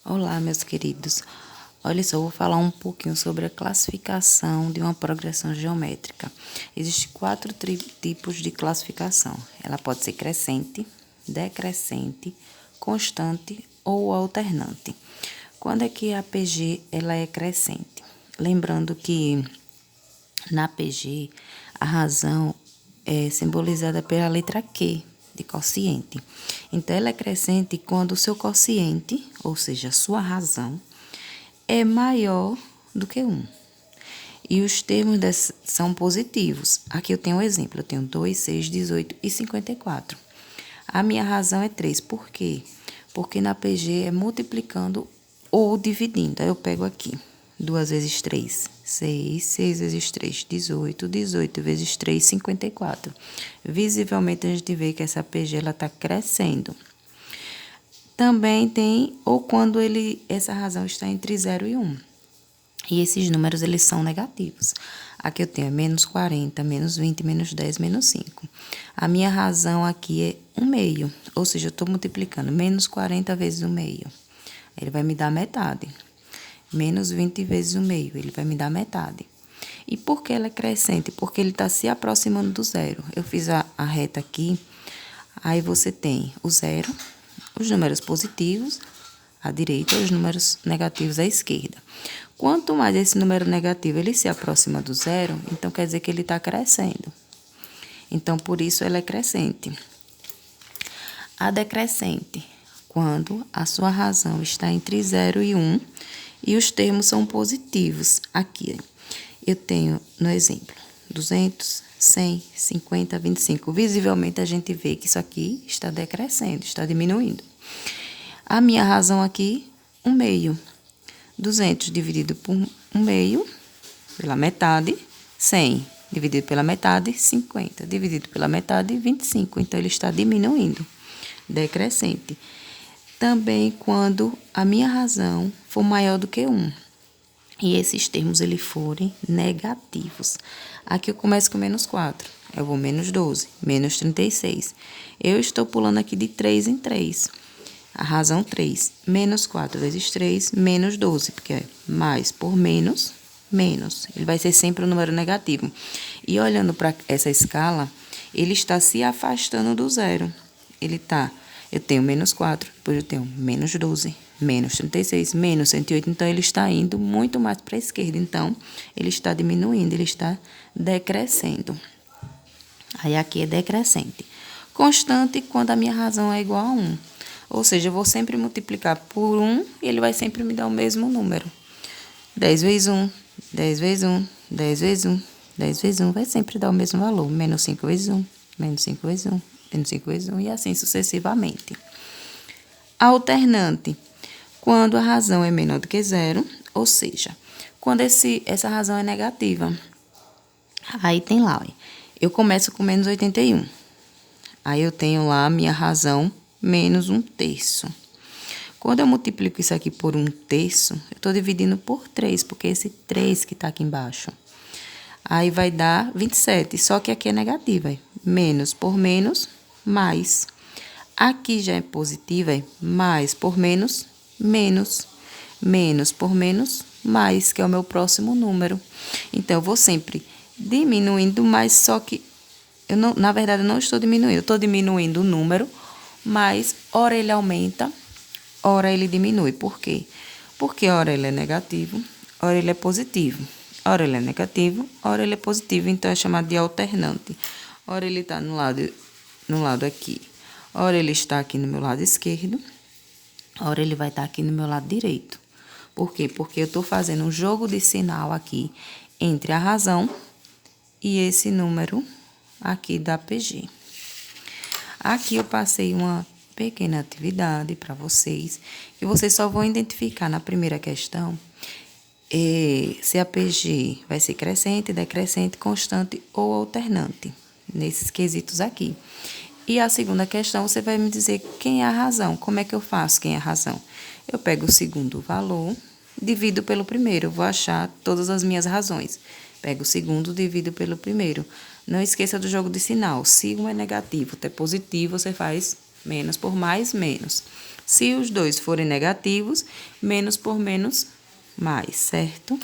Olá, meus queridos. Olha só, eu vou falar um pouquinho sobre a classificação de uma progressão geométrica. Existem quatro tipos de classificação. Ela pode ser crescente, decrescente, constante ou alternante. Quando é que a PG ela é crescente? Lembrando que na PG a razão é simbolizada pela letra Q, de quociente. Então, ela é crescente quando o seu quociente, ou seja, a sua razão, é maior do que 1. E os termos são positivos. Aqui eu tenho um exemplo. Eu tenho 2, 6, 18 e 54. A minha razão é 3. Por quê? Porque na PG é multiplicando ou dividindo. Aí eu pego aqui. 2 vezes 3, 6. 6 vezes 3, 18. 18 vezes 3, 54. Visivelmente, a gente vê que essa PG está crescendo. Também tem, ou quando essa razão está entre 0 e 1. E esses números, eles são negativos. Aqui eu tenho menos 40, menos 20, menos 10, menos 5. A minha razão aqui é 1 meio, ou seja, eu estou multiplicando menos 40 vezes 1 meio. Ele vai me dar metade. Menos 20 vezes 1 meio, ele vai me dar metade. E por que ela é crescente? Porque ele está se aproximando do zero. Eu fiz a reta aqui, aí você tem o zero, os números positivos à direita e os números negativos à esquerda. Quanto mais esse número negativo ele se aproxima do zero, então quer dizer que ele está crescendo. Então, por isso, ela é crescente. A decrescente, quando a sua razão está entre 0 e 1 e os termos são positivos. Aqui, eu tenho, no exemplo, 200, 100, 50, 25. Visivelmente, a gente vê que isso aqui está decrescendo, está diminuindo. A minha razão aqui, 1 meio. 200 dividido por 1 meio, pela metade, 100 dividido pela metade, 50 dividido pela metade, 25. Então, ele está diminuindo, decrescente. Também quando a minha razão for maior do que 1. E esses termos, eles forem negativos. Aqui eu começo com menos 4. Eu vou menos 12, menos 36. Eu estou pulando aqui de 3 em 3. A razão 3, menos 4 vezes 3, menos 12, porque é mais por menos, menos. Ele vai ser sempre um número negativo. E olhando para essa escala, ele está se afastando do zero. Eu tenho menos 4, depois eu tenho menos 12, menos 36, menos 108. Então, ele está indo muito mais para a esquerda. Então, ele está diminuindo, ele está decrescendo. Aí, aqui é decrescente. Constante quando a minha razão é igual a 1. Ou seja, eu vou sempre multiplicar por 1 e ele vai sempre me dar o mesmo número. 10 vezes 1, 10 vezes 1, 10 vezes 1, 10 vezes 1 vai sempre dar o mesmo valor. Menos 5 vezes 1, menos 5 vezes 1, menos 5 vezes 1 e assim sucessivamente. Alternante, quando a razão é menor do que 0, ou seja, quando essa razão é negativa. Aí tem lá, eu começo com menos 81. Aí eu tenho lá a minha razão menos 1/3. Quando eu multiplico isso aqui por 1/3, eu estou dividindo por 3, porque esse 3 que está aqui embaixo. Aí vai dar 27, só que aqui é negativa. Menos por menos, mais. Aqui já é positiva, mais por menos, menos. Menos por menos, mais, que é o meu próximo número. Então, eu vou sempre diminuindo, mas só que, na verdade, eu não estou diminuindo. Eu estou diminuindo o número, mas ora ele aumenta, ora ele diminui. Por quê? Porque ora ele é negativo, ora ele é positivo. Ora ele é negativo, ora ele é positivo. Então, é chamado de alternante. Ora ele está no lado aqui. Ora ele está aqui no meu lado esquerdo. Ora ele vai estar aqui no meu lado direito. Por quê? Porque eu estou fazendo um jogo de sinal aqui entre a razão e esse número aqui da PG. Aqui eu passei uma pequena atividade para vocês, que vocês só vão identificar na primeira questão se a PG vai ser crescente, decrescente, constante ou alternante, nesses quesitos aqui. E a segunda questão, você vai me dizer quem é a razão. Como é que eu faço quem é a razão? Eu pego o segundo valor, divido pelo primeiro, eu vou achar todas as minhas razões. Pego o segundo, divido pelo primeiro. Não esqueça do jogo de sinal. Se um é negativo, outro é positivo, você faz Menos por mais, menos. Se os dois forem negativos, menos por menos, mais, certo?